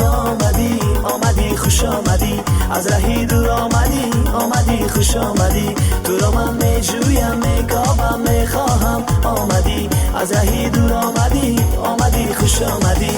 آمدی آمدی خوش آمدی، از رهی دور آمدی آمدی خوش آمدی. تو رو من میجویم میکاوم میخواهم آمدی، از رهی دور آمدی آمدی خوش آمدی.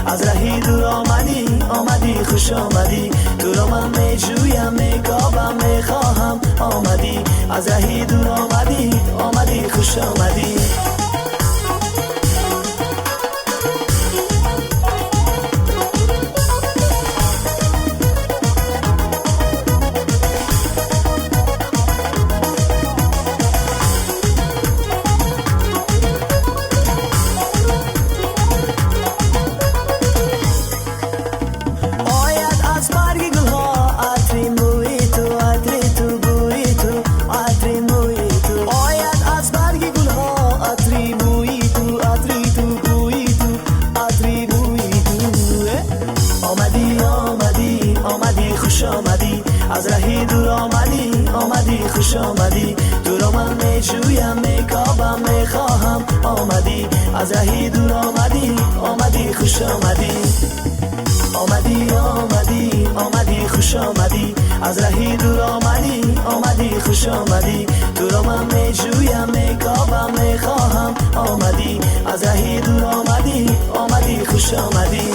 از رهی دور آمدی آمدی خوش آمدی. تو رو من میجویم میکاوم میخواهم آمدی، از رهی دور آمدی آمدی خوش آمدی. از رهی دور آمدی آمدی خوش آمدی. تو رو من میجویم میکاوم میخواهم آمدی، از رهی دور آمدی آمدی خوش آمدی. آمدی آمدی آمدی خوش آمدی، از رهی دور آمدی آمدی خوش آمدی. تو رو من میجویم میکاوم میخواهم آمدی، از رهی دور آمدی آمدی خوش آمدی.